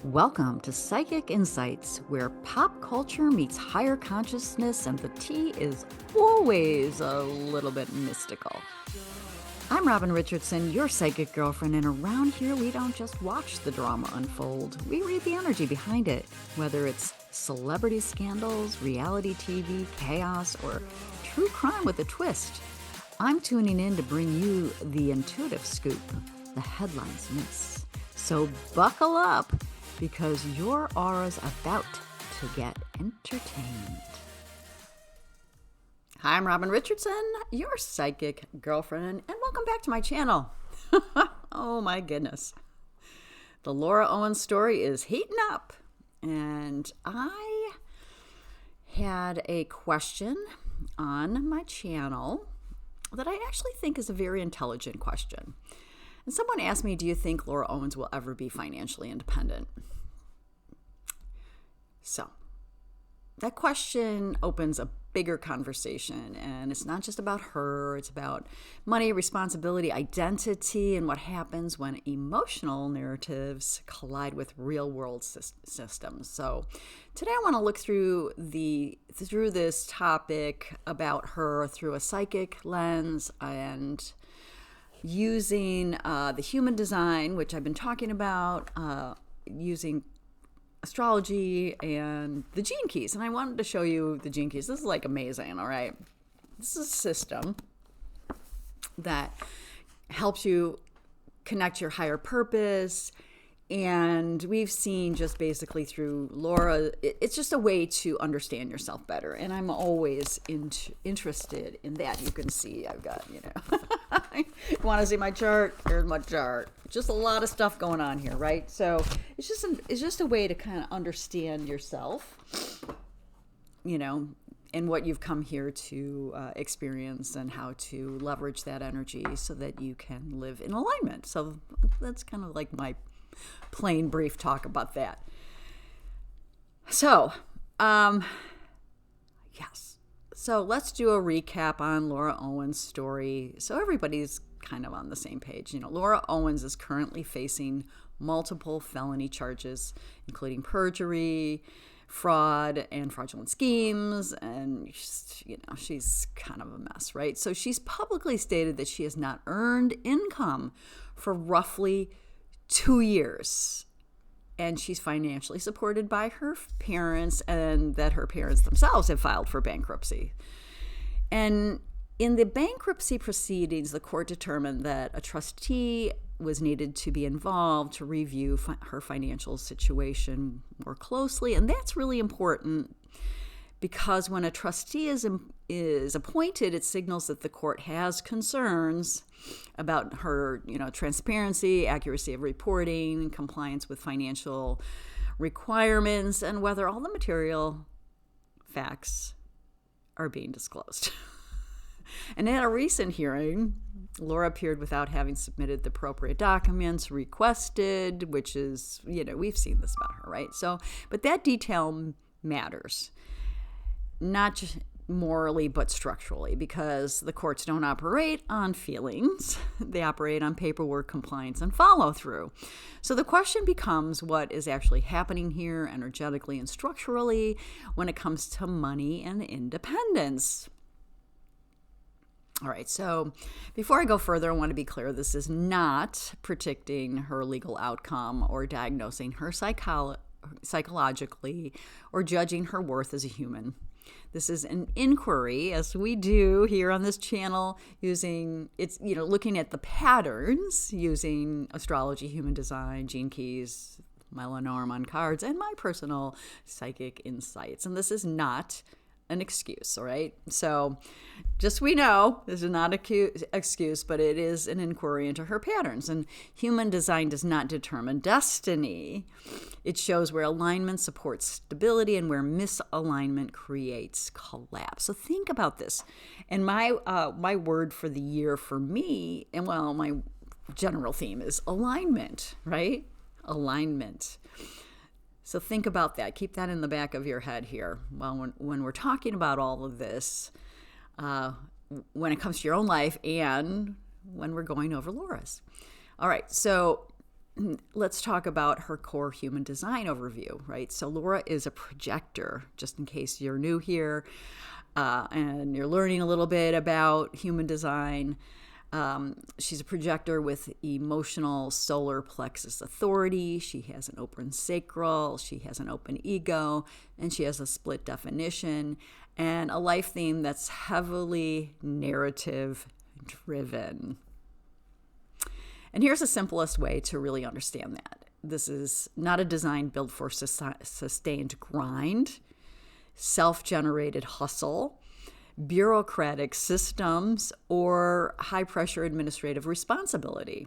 Welcome to Psychic Insights, where pop culture meets higher consciousness and the tea is always a little bit mystical. I'm Robin Richardson, your psychic girlfriend, and around here we don't just watch the drama unfold. We read the energy behind it, whether it's celebrity scandals, reality TV, chaos, or true crime with a twist. I'm tuning in to bring you the intuitive scoop the headlines miss. So buckle up, because your aura's about to get entertained. Hi, I'm Robin Richardson, your psychic girlfriend, and welcome back to my channel. Oh my goodness. The Laura Owens story is heating up, and I had a question on my channel that I actually think is a very intelligent question. And someone asked me, do you think Laura Owens will ever be financially independent? So that question opens a bigger conversation, and it's not just about her. It's about money, responsibility, identity, and what happens when emotional narratives collide with real-world systems. So today I want to look through this topic about her through a psychic lens and using the human design, which I've been talking about, using astrology and the gene keys. And I wanted to show you the gene keys. This is like amazing, all right? This is a system that helps you connect your higher purpose. And we've seen just basically through Laura, it's just a way to understand yourself better. And I'm always interested in that. You can see I've got, you want to see my chart? Here's my chart. Just a lot of stuff going on here, right? So it's just a way to kind of understand yourself, and what you've come here to experience and how to leverage that energy so that you can live in alignment. So that's kind of like my plain brief talk about that. So, yes. So let's do a recap on Laura Owens' story so everybody's kind of on the same page. Laura Owens is currently facing multiple felony charges, including perjury, fraud, and fraudulent schemes, and she's kind of a mess, right? So she's publicly stated that she has not earned income for roughly 2 years, and she's financially supported by her parents, and that her parents themselves have filed for bankruptcy. And in the bankruptcy proceedings, the court determined that a trustee was needed to be involved to review her financial situation more closely, and that's really important because when a trustee is appointed, it signals that the court has concerns about her, transparency, accuracy of reporting, compliance with financial requirements, and whether all the material facts are being disclosed. And at a recent hearing, Laura appeared without having submitted the appropriate documents requested, which is, we've seen this about her, right? So, but that detail matters. Not just morally, but structurally, because the courts don't operate on feelings. They operate on paperwork, compliance, and follow-through. So the question becomes, what is actually happening here energetically and structurally when it comes to money and independence? All right, so before I go further, I want to be clear, this is not predicting her legal outcome or diagnosing her psychologically or judging her worth as a human. This is an inquiry, as we do here on this channel, looking at the patterns using astrology, human design, gene keys, my Lenormand cards, and my personal psychic insights. And this is not an excuse, all right? So just we know this is not an excuse, but it is an inquiry into her patterns. And human design does not determine destiny. It shows where alignment supports stability and where misalignment creates collapse. So think about this. And my word for the year for me, and my general theme is alignment, right? Alignment. So think about that. Keep that in the back of your head here. Well, when we're talking about all of this, when it comes to your own life and when we're going over Laura's. All right, so let's talk about her core human design overview, right? So Laura is a projector, just in case you're new here and you're learning a little bit about human design. She's a projector with emotional solar plexus authority. She has an open sacral. She has an open ego, and she has a split definition and a life theme that's heavily narrative driven. And here's the simplest way to really understand that. This is not a design built for sustained grind, self-generated hustle, bureaucratic systems, or high-pressure administrative responsibility.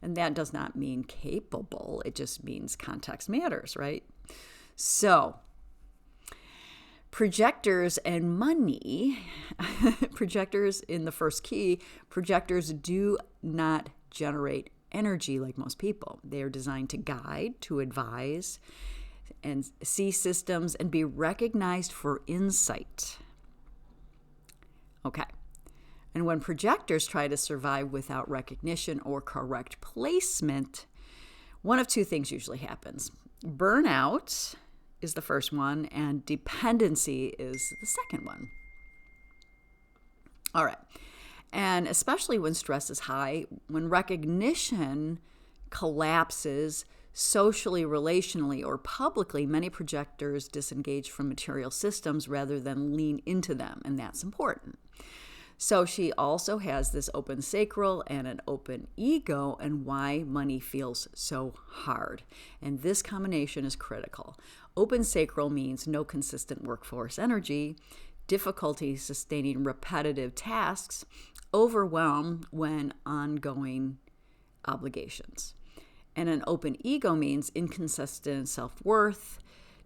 And that does not mean capable. It just means context matters, right? So, projectors and money, projectors in the first key, projectors do not generate energy like most people. They are designed to guide, to advise, and see systems and be recognized for insight. Okay. And when projectors try to survive without recognition or correct placement, one of two things usually happens. Burnout is the first one, and dependency is the second one. All right. And especially when stress is high, when recognition collapses socially, relationally, or publicly, many projectors disengage from material systems rather than lean into them, and that's important. So she also has this open sacral and an open ego, and why money feels so hard. And this combination is critical. Open sacral means no consistent workforce energy, difficulty sustaining repetitive tasks, overwhelm when ongoing obligations. And an open ego means inconsistent self-worth,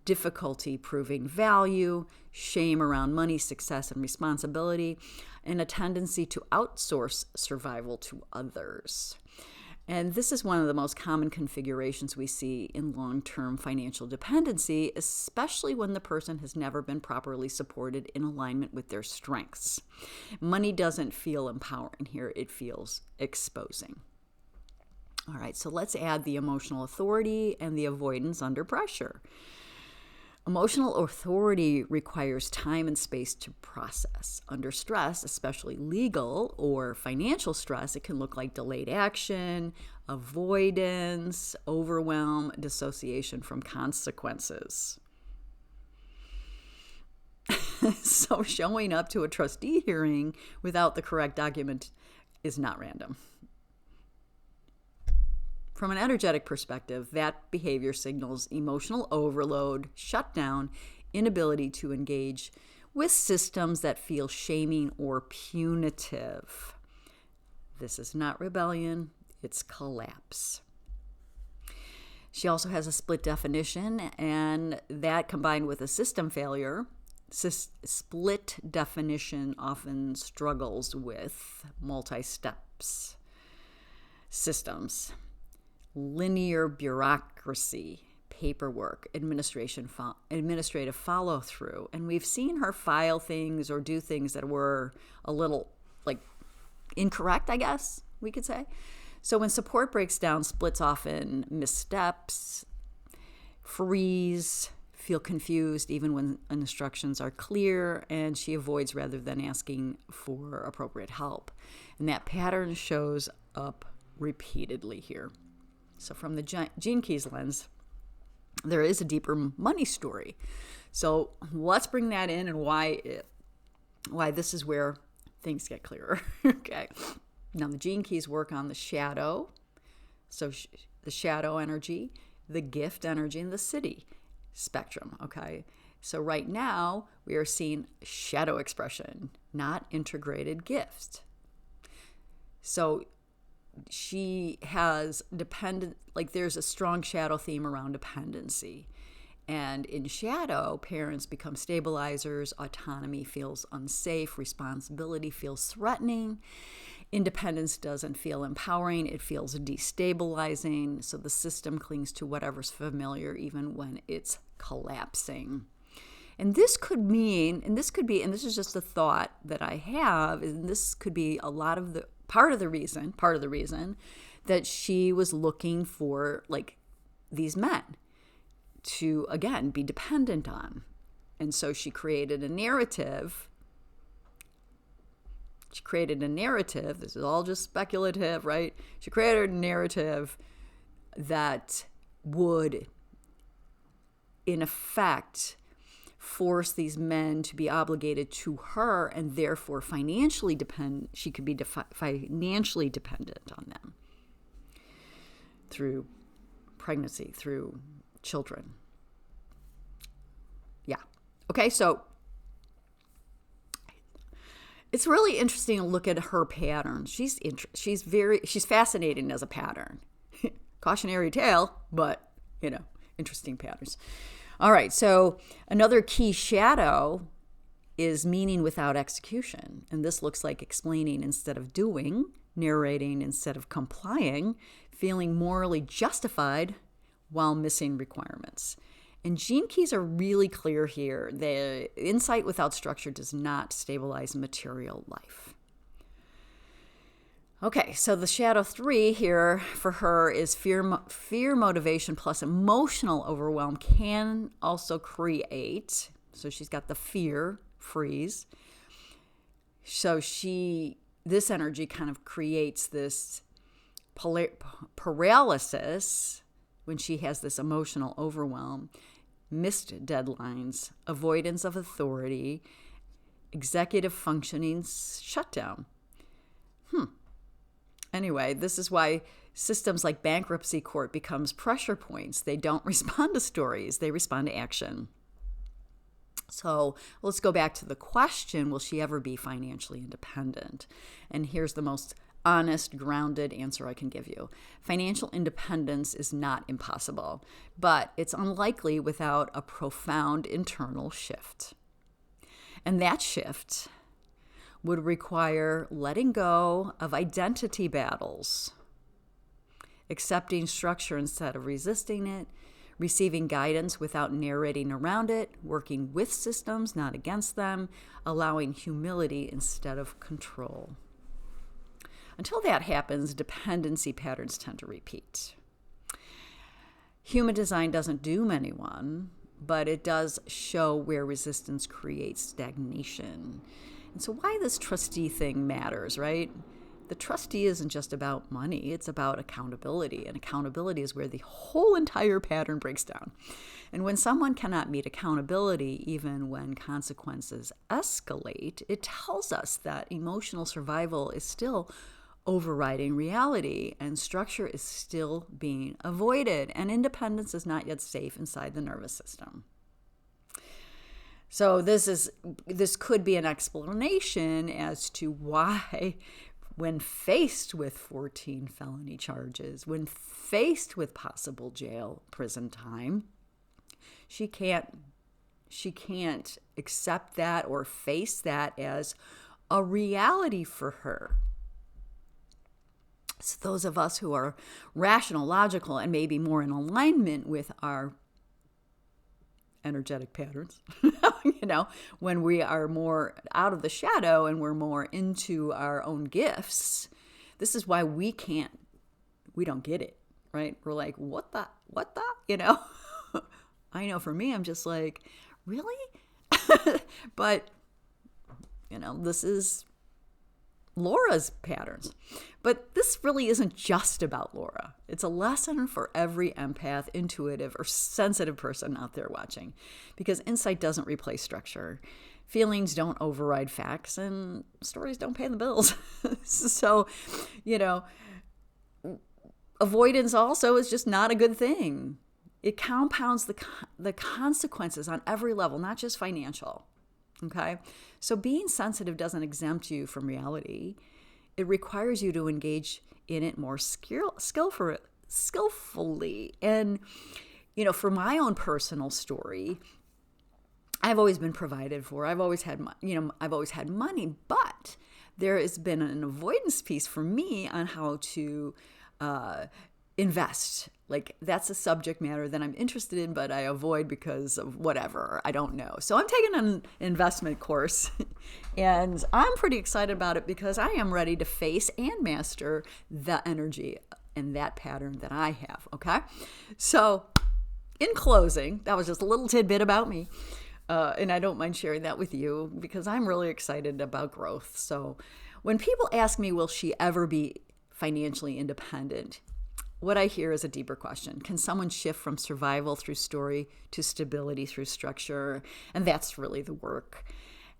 difficulty proving value, shame around money, success, and responsibility, and a tendency to outsource survival to others. And this is one of the most common configurations we see in long-term financial dependency, especially when the person has never been properly supported in alignment with their strengths. Money doesn't feel empowering here, it feels exposing. All right, so let's add the emotional authority and the avoidance under pressure. Emotional authority requires time and space to process. Under stress, especially legal or financial stress, it can look like delayed action, avoidance, overwhelm, dissociation from consequences. So showing up to a trustee hearing without the correct document is not random. From an energetic perspective, that behavior signals emotional overload, shutdown, inability to engage with systems that feel shaming or punitive. This is not rebellion, it's collapse. She also has a split definition, and that combined with a system failure, split definition often struggles with multi-steps systems. Linear bureaucracy, paperwork, administrative follow-through. And we've seen her file things or do things that were a little incorrect, I guess we could say. So when support breaks down, splits often missteps, freeze, feel confused even when instructions are clear, and she avoids rather than asking for appropriate help. And that pattern shows up repeatedly here. So from the Gene Keys lens, there is a deeper money story. So let's bring that in and why this is where things get clearer. Okay. Now the Gene Keys work on the shadow, so the shadow energy, the gift energy, and the city spectrum. Okay. So right now we are seeing shadow expression, not integrated gifts. So she has there's a strong shadow theme around dependency. And in shadow, parents become stabilizers, autonomy feels unsafe, responsibility feels threatening, independence doesn't feel empowering, it feels destabilizing. So the system clings to whatever's familiar even when it's collapsing. And this could mean, and this is just a thought that I have, and this could be part of the reason that she was looking for like these men to, again, be dependent on. And so she created a narrative. This is all just speculative, right? She created a narrative that would, in effect, force these men to be obligated to her, and therefore she could be financially dependent on them through pregnancy, through children. Yeah. Okay, so it's really interesting to look at her pattern. She's fascinating as a pattern. Cautionary tale, but, interesting patterns. All right, so another key shadow is meaning without execution. And this looks like explaining instead of doing, narrating instead of complying, feeling morally justified while missing requirements. And gene keys are really clear here. The insight without structure does not stabilize material life. Okay, so the shadow 3 here for her is fear motivation plus emotional overwhelm can also create. So she's got the fear freeze. So this energy kind of creates this paralysis when she has this emotional overwhelm, missed deadlines, avoidance of authority, executive functioning shutdown. Anyway, this is why systems like bankruptcy court becomes pressure points. They don't respond to stories, they respond to action. So let's go back to the question, will she ever be financially independent? And here's the most honest, grounded answer I can give you. Financial independence is not impossible, but it's unlikely without a profound internal shift. And that shift would require letting go of identity battles, accepting structure instead of resisting it, receiving guidance without narrating around it, working with systems, not against them, allowing humility instead of control. Until that happens, dependency patterns tend to repeat. Human design doesn't doom anyone, but it does show where resistance creates stagnation. And so why this trustee thing matters, right? The trustee isn't just about money, it's about accountability. And accountability is where the whole entire pattern breaks down. And when someone cannot meet accountability, even when consequences escalate, it tells us that emotional survival is still overriding reality and structure is still being avoided and independence is not yet safe inside the nervous system. So this could be an explanation as to why, when faced with 14 felony charges, when faced with possible prison time, she can't accept that or face that as a reality for her. So those of us who are rational, logical, and maybe more in alignment with our energetic patterns, when we are more out of the shadow and we're more into our own gifts, this is why we don't get it, right? We're like, what the? I know for me, I'm just like, really? But, this is Laura's patterns. But this really isn't just about Laura. It's a lesson for every empath, intuitive, or sensitive person out there watching, because insight doesn't replace structure. Feelings don't override facts, and stories don't pay the bills. So, avoidance also is just not a good thing. It compounds the consequences on every level, not just financial. Okay? So being sensitive doesn't exempt you from reality. It requires you to engage in it more skillfully. And, for my own personal story, I've always been provided for. I've always had money, but there has been an avoidance piece for me on how to invest. Like, that's a subject matter that I'm interested in, but I avoid because of whatever. I don't know. So I'm taking an investment course, and I'm pretty excited about it because I am ready to face and master the energy and that pattern that I have, okay? So in closing, that was just a little tidbit about me. And I don't mind sharing that with you because I'm really excited about growth. So when people ask me, will she ever be financially independent? What I hear is a deeper question. Can someone shift from survival through story to stability through structure? And that's really the work.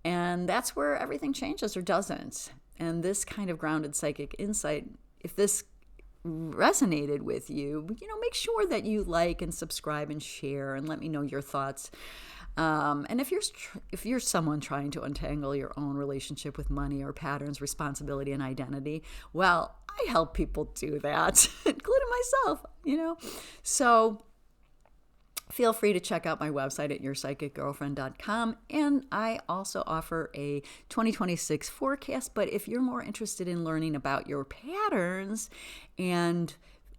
And that's where everything changes or doesn't. And this kind of grounded psychic insight, if this resonated with you, make sure that you like and subscribe and share and let me know your thoughts. And if you're someone trying to untangle your own relationship with money or patterns, responsibility, and identity, well, I help people do that, including myself, So feel free to check out my website at yourpsychicgirlfriend.com. And I also offer a 2026 forecast. But if you're more interested in learning about your patterns and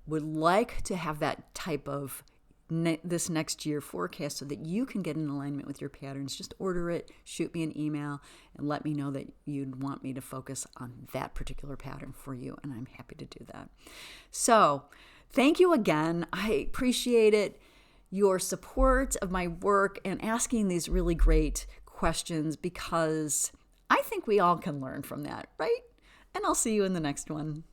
would like to have that type of this next year forecast so that you can get in alignment with your patterns, just order it, shoot me an email, and let me know that you'd want me to focus on that particular pattern for you, and I'm happy to do that. So thank you again. I appreciate it, your support of my work and asking these really great questions, because I think we all can learn from that, right? And I'll see you in the next one.